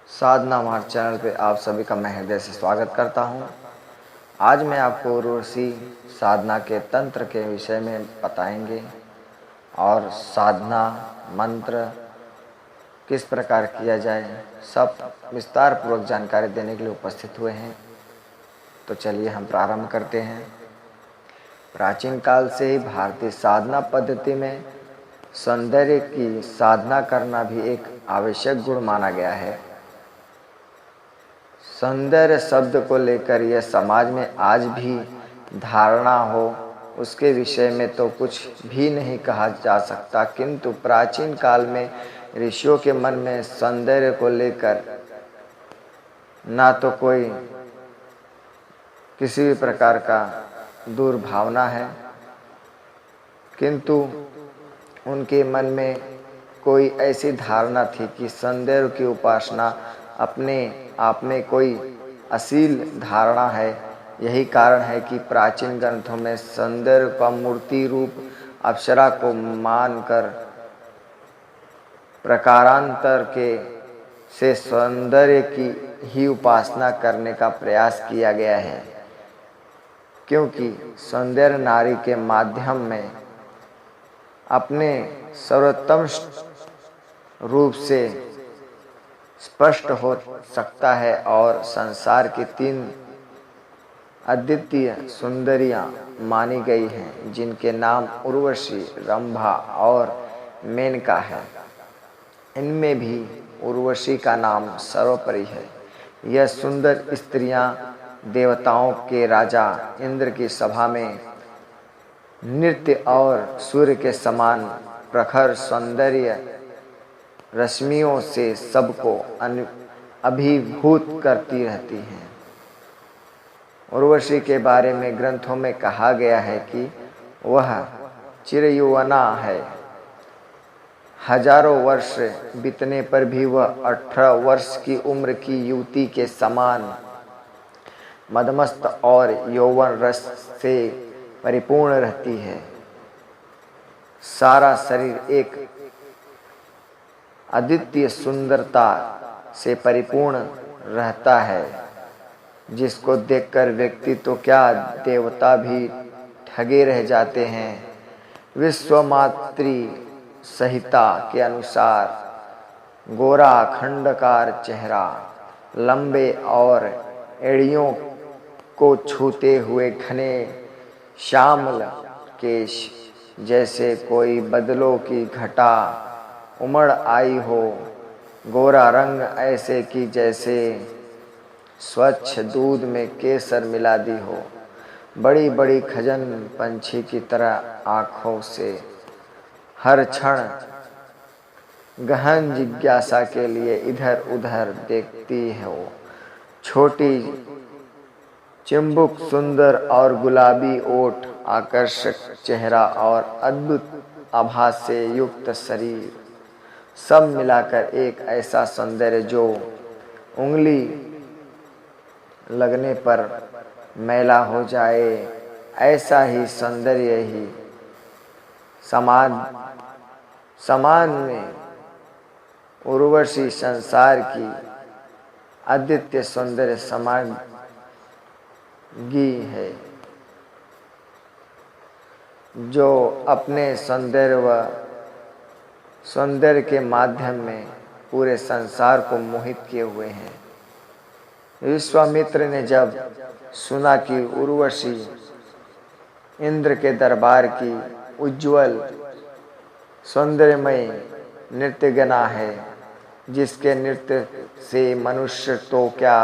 साधना मार्ग चैनल पे आप सभी का मैं हृदय से स्वागत करता हूँ। आज मैं आपको उर्वशी साधना के तंत्र के विषय में बताएंगे और साधना मंत्र किस प्रकार किया जाए, सब विस्तार पूर्वक जानकारी देने के लिए उपस्थित हुए हैं। तो चलिए हम प्रारंभ करते हैं। प्राचीन काल से ही भारतीय साधना पद्धति में सौंदर्य की साधना करना भी एक आवश्यक गुण माना गया है। सौंदर्य शब्द को लेकर यह समाज में आज भी धारणा हो, उसके विषय में तो कुछ भी नहीं कहा जा सकता, किंतु प्राचीन काल में ऋषियों के मन में सौंदर्य को लेकर ना तो कोई किसी भी प्रकार का दुर्भावना है, किंतु उनके मन में कोई ऐसी धारणा थी कि सौंदर्य की उपासना अपने आप में कोई असील धारणा है। यही कारण है कि प्राचीन ग्रंथों में सौंदर्य का मूर्ति रूप अप्सरा को मानकर प्रकारांतर के से सौंदर्य की ही उपासना करने का प्रयास किया गया है, क्योंकि सौंदर्य नारी के माध्यम में अपने सर्वोत्तम रूप से स्पष्ट हो सकता है और संसार की 3 अद्वितीय सुंदरियां मानी गई हैं, जिनके नाम उर्वशी, रंभा और मेनका है। इनमें भी उर्वशी का नाम सर्वोपरि है। यह सुंदर स्त्रियां देवताओं के राजा इंद्र की सभा में नृत्य और सूर्य के समान प्रखर सौंदर्य रश्मियों से सबको अभिभूत करती रहती हैं। उर्वशी के बारे में ग्रंथों में कहा गया है कि वह चिरयौवना है। हजारों वर्ष बीतने पर भी वह 18 वर्ष की उम्र की युवती के समान मदमस्त और यौवन रस से परिपूर्ण रहती है। सारा शरीर एक अद्वितीय सुंदरता से परिपूर्ण रहता है, जिसको देखकर व्यक्ति तो क्या देवता भी ठगे रह जाते हैं। विश्वामित्री संहिता के अनुसार गोरा खंडकार चेहरा, लंबे और एड़ियों को छूते हुए घने श्यामल केश, जैसे कोई बदलों की घटा उमड़ आई हो। गोरा रंग ऐसे कि जैसे स्वच्छ दूध में केसर मिला दी हो। बड़ी बड़ी खजन पंछी की तरह आँखों से हर क्षण गहन जिज्ञासा के लिए इधर उधर देखती हो। छोटी चिंबुक सुंदर और गुलाबी ओठ, आकर्षक चेहरा और अद्भुत आभा से युक्त शरीर, सब मिलाकर एक ऐसा सौंदर्य जो उंगली लगने पर मैला हो जाए। ऐसा ही सौंदर्य ही समान में उर्वशी संसार की अद्वितीय सौंदर्य समागी है, जो अपने सौंदर्य के माध्यम में पूरे संसार को मोहित किए हुए हैं। विश्वामित्र ने जब सुना कि उर्वशी इंद्र के दरबार की उज्ज्वल सौंदर्यमय नृत्यगना है, जिसके नृत्य से मनुष्य तो क्या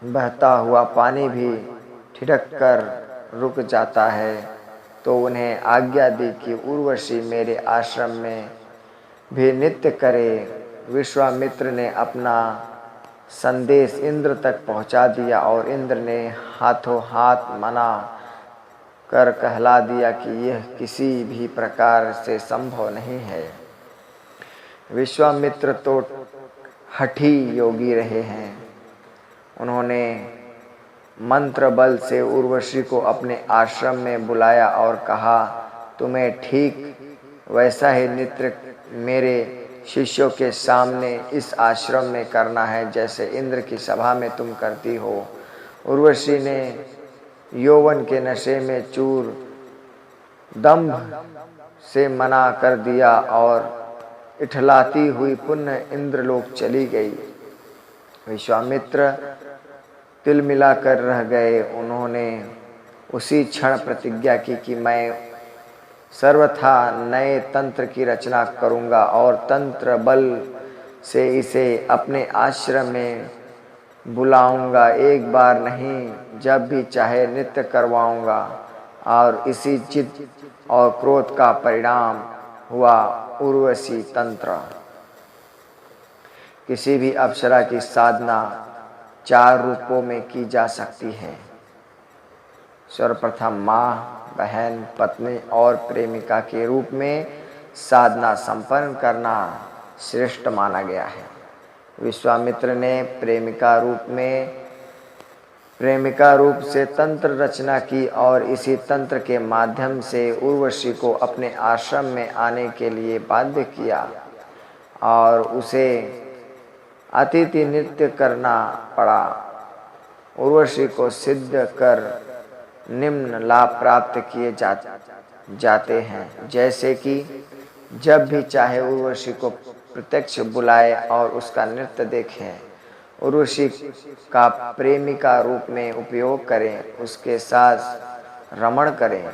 बहता हुआ पानी भी ठिठक कर रुक जाता है, तो उन्हें आज्ञा दी कि उर्वशी मेरे आश्रम में भी नृत्य करे। विश्वामित्र ने अपना संदेश इंद्र तक पहुंचा दिया और इंद्र ने हाथों हाथ मना कर कहला दिया कि यह किसी भी प्रकार से संभव नहीं है। विश्वामित्र तो हठी योगी रहे हैं। उन्होंने मंत्र बल से उर्वशी को अपने आश्रम में बुलाया और कहा, तुम्हें ठीक वैसा ही नृत्य मेरे शिष्यों के सामने इस आश्रम में करना है जैसे इंद्र की सभा में तुम करती हो। उर्वशी ने यौवन के नशे में चूर दंभ से मना कर दिया और इठलाती हुई पुनः इंद्रलोक चली गई। विश्वामित्र तिल मिलाकर रह गए। उन्होंने उसी क्षण प्रतिज्ञा की कि मैं सर्वथा नए तंत्र की रचना करूंगा और तंत्र बल से इसे अपने आश्रम में बुलाऊंगा। एक बार नहीं, जब भी चाहे नृत्य करवाऊंगा। और इसी जिद और क्रोध का परिणाम हुआ उर्वशी तंत्र। किसी भी अप्सरा की साधना 4 रूपों में की जा सकती है। सर्वप्रथम माँ, बहन, पत्नी और प्रेमिका के रूप में साधना संपन्न करना श्रेष्ठ माना गया है। विश्वामित्र ने प्रेमिका रूप से तंत्र रचना की और इसी तंत्र के माध्यम से उर्वशी को अपने आश्रम में आने के लिए बाध्य किया और उसे अतिथि नृत्य करना पड़ा। उर्वशी को सिद्ध कर निम्न लाभ प्राप्त किए जाते हैं, जैसे कि जब भी चाहे उर्वशी को प्रत्यक्ष बुलाए और उसका नृत्य देखें, उर्वशी का प्रेमिका रूप में उपयोग करें, उसके साथ रमण करें,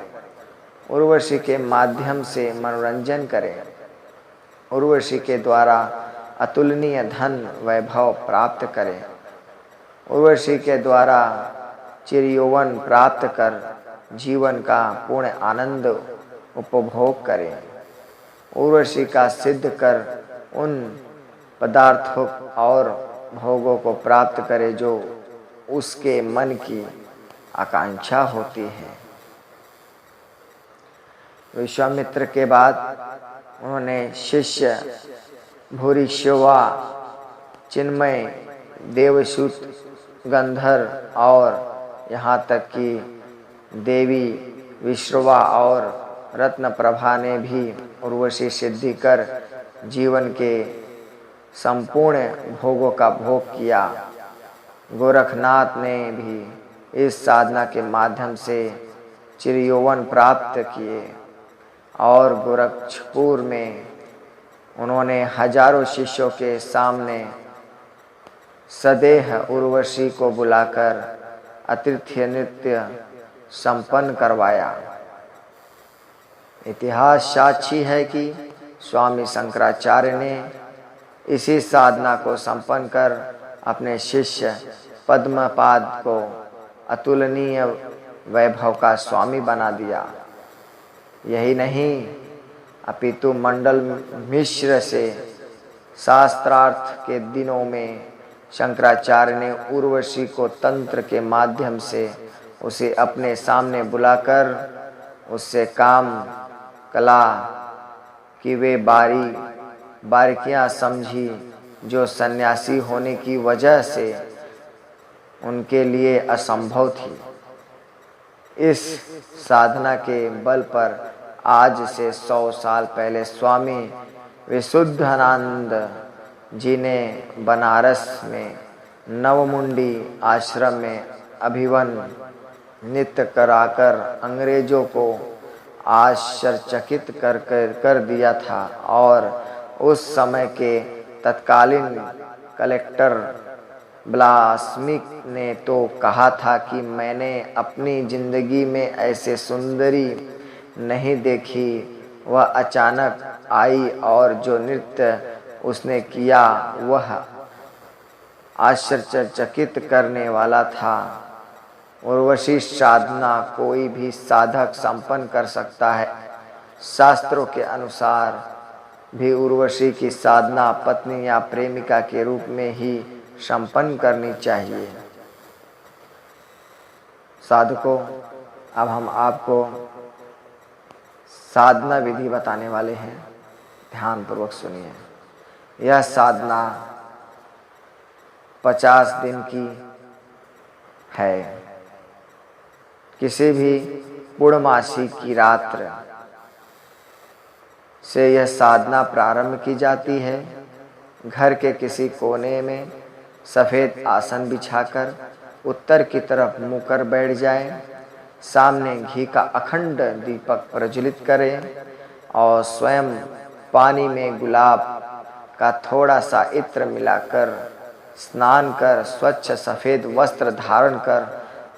उर्वशी के माध्यम से मनोरंजन करें, उर्वशी के द्वारा अतुलनीय धन वैभव प्राप्त करें, उर्वशी के द्वारा चिरयौवन प्राप्त कर जीवन का पूर्ण आनंद उपभोग करें, उर्वशी का सिद्ध कर उन पदार्थों और भोगों को प्राप्त करे जो उसके मन की आकांक्षा होती है। विश्वामित्र के बाद उन्होंने शिष्य भूरिश्रवा, चिन्मय, देवसूत, गंधर्व और यहाँ तक कि देवी विश्रवा और रत्नप्रभा ने भी उर्वशी सिद्धि कर जीवन के संपूर्ण भोगों का भोग किया। गोरखनाथ ने भी इस साधना के माध्यम से चिरयौवन प्राप्त किए और गोरक्षपुर में उन्होंने हजारों शिष्यों के सामने सदेह उर्वशी को बुलाकर अतिथ्य नृत्य संपन्न करवाया। इतिहास साक्षी है कि स्वामी शंकराचार्य ने इसी साधना को संपन्न कर अपने शिष्य पद्मपाद को अतुलनीय वैभव का स्वामी बना दिया। यही नहीं, अपितु मंडल मिश्र से शास्त्रार्थ के दिनों में शंकराचार्य ने उर्वशी को तंत्र के माध्यम से उसे अपने सामने बुलाकर उससे काम कला की वे बारीकियां समझी जो सन्यासी होने की वजह से उनके लिए असंभव थी। इस साधना के बल पर आज से 100 साल पहले स्वामी विशुद्धानंद जी ने बनारस में नवमुंडी आश्रम में अभिवन नृत्य कराकर अंग्रेजों को आश्चर्यचकित कर दिया था और उस समय के तत्कालीन कलेक्टर ब्लास्मिक ने तो कहा था कि मैंने अपनी जिंदगी में ऐसे सुंदरी नहीं देखी। वह अचानक आई और जो नृत्य उसने किया वह आश्चर्यचकित करने वाला था। उर्वशी साधना कोई भी साधक संपन्न कर सकता है। शास्त्रों के अनुसार भी उर्वशी की साधना पत्नी या प्रेमिका के रूप में ही संपन्न करनी चाहिए। साधकों, अब हम आपको साधना विधि बताने वाले हैं, ध्यानपूर्वक सुनिए। यह साधना 50 दिन की है। किसी भी पूर्णमासी की रात्र से यह साधना प्रारंभ की जाती है। घर के किसी कोने में सफ़ेद आसन बिछाकर उत्तर की तरफ मुँह कर बैठ जाएं। सामने घी का अखंड दीपक प्रज्वलित करें और स्वयं पानी में गुलाब का थोड़ा सा इत्र मिलाकर स्नान कर स्वच्छ सफ़ेद वस्त्र धारण कर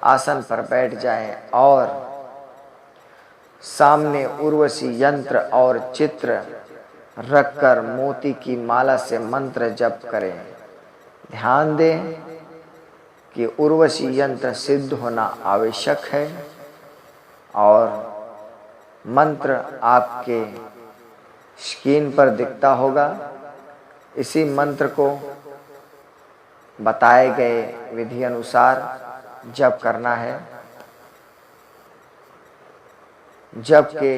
आसन पर बैठ जाएं और सामने उर्वशी यंत्र और चित्र रखकर मोती की माला से मंत्र जप करें। ध्यान दें कि उर्वशी यंत्र सिद्ध होना आवश्यक है और मंत्र आपके स्क्रीन पर दिखता होगा। इसी मंत्र को बताए गए विधि अनुसार जप करना है। जप के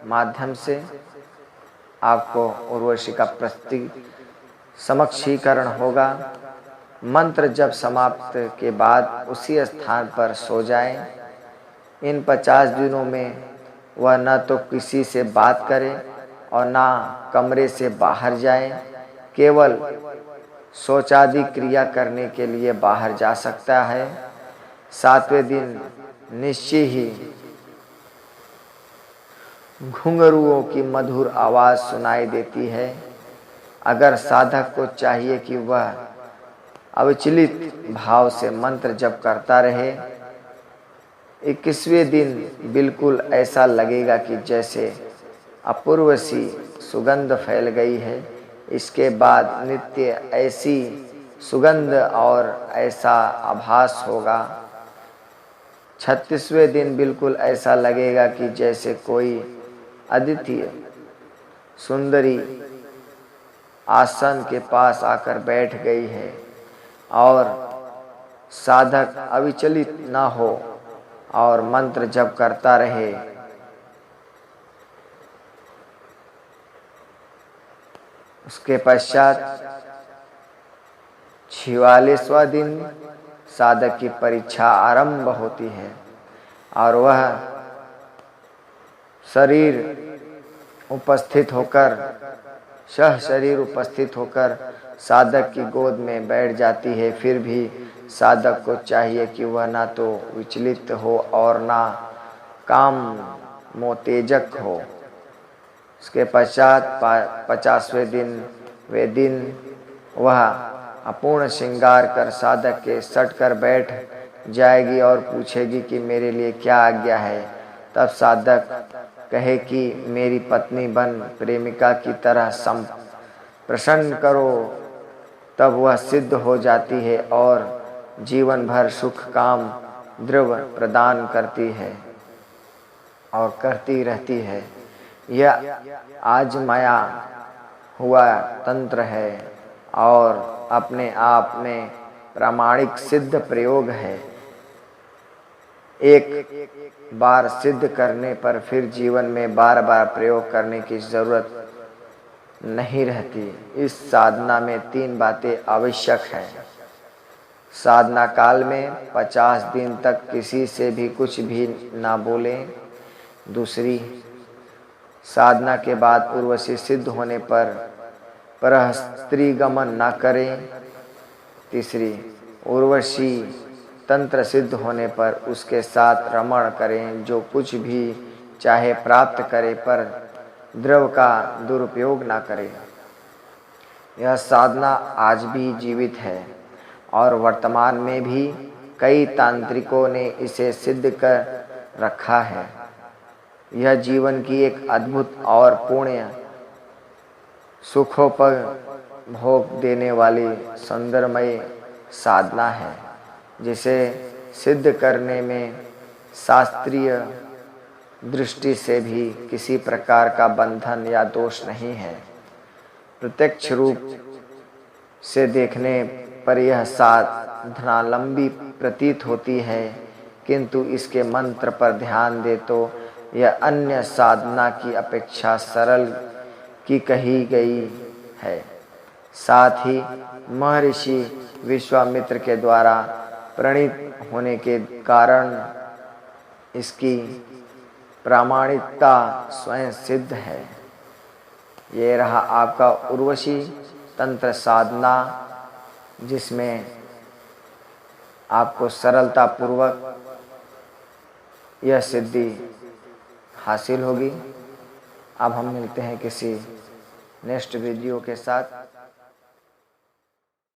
माध्यम से आपको उर्वशी का समक्षीकरण होगा। मंत्र जप समाप्त के बाद उसी स्थान पर सो जाएं। इन 50 दिनों में वह न तो किसी से बात करे और ना कमरे से बाहर जाए। केवल शौचादि क्रिया करने के लिए बाहर जा सकता है। 7वें दिन निश्चय ही घुंघरुओं की मधुर आवाज़ सुनाई देती है। अगर साधक को चाहिए कि वह अविचलित भाव से मंत्र जप करता रहे, 21वें दिन बिल्कुल ऐसा लगेगा कि जैसे अपूर्व सी सुगंध फैल गई है। इसके बाद नित्य ऐसी सुगंध और ऐसा आभास होगा। 36वें दिन बिल्कुल ऐसा लगेगा कि जैसे कोई अद्वितीय सुंदरी आसन के पास आकर बैठ गई है और साधक अविचलित न हो और मंत्र जप करता रहे। उसके पश्चात 46वां दिन साधक की परीक्षा आरंभ होती है और वह शरीर उपस्थित होकर साधक की गोद में बैठ जाती है। फिर भी साधक को चाहिए कि वह ना तो विचलित हो और ना काम मोतेजक हो। उसके पश्चात 50वें दिन वह अपूर्ण श्रृंगार कर साधक के सट कर बैठ जाएगी और पूछेगी कि मेरे लिए क्या आज्ञा है। तब साधक कहे कि मेरी पत्नी बन प्रेमिका की तरह प्रसन्न करो। तब वह सिद्ध हो जाती है और जीवन भर सुख काम द्रव्य प्रदान करती है और करती रहती है। यह आजमाया हुआ तंत्र है और अपने आप में प्रामाणिक सिद्ध प्रयोग है। एक बार सिद्ध करने पर फिर जीवन में बार बार प्रयोग करने की जरूरत नहीं रहती। इस साधना में 3 बातें आवश्यक हैं। साधना काल में 50 दिन तक किसी से भी कुछ भी ना बोलें। दूसरी, साधना के बाद उर्वशी सिद्ध होने पर स्त्री गमन ना करें। तीसरी, उर्वशी तंत्र सिद्ध होने पर उसके साथ रमण करें। जो कुछ भी चाहे प्राप्त करे पर द्रव्य का दुरुपयोग ना करें। यह साधना आज भी जीवित है और वर्तमान में भी कई तांत्रिकों ने इसे सिद्ध कर रखा है। यह जीवन की एक अद्भुत और पुण्य सुखोपभोग देने वाली सुंदरमय साधना है, जिसे सिद्ध करने में शास्त्रीय दृष्टि से भी किसी प्रकार का बंधन या दोष नहीं है। प्रत्यक्ष रूप से देखने पर यह साधना लंबी प्रतीत होती है, किंतु इसके मंत्र पर ध्यान दे तो यह अन्य साधना की अपेक्षा सरल की कही गई है। साथ ही महर्षि विश्वामित्र के द्वारा प्रणीत होने के कारण इसकी प्रामाणिकता स्वयं सिद्ध है। ये रहा आपका उर्वशी तंत्र साधना, जिसमें आपको सरलता पूर्वक यह सिद्धि हासिल होगी। अब हम मिलते हैं किसी नेक्स्ट वीडियो के साथ।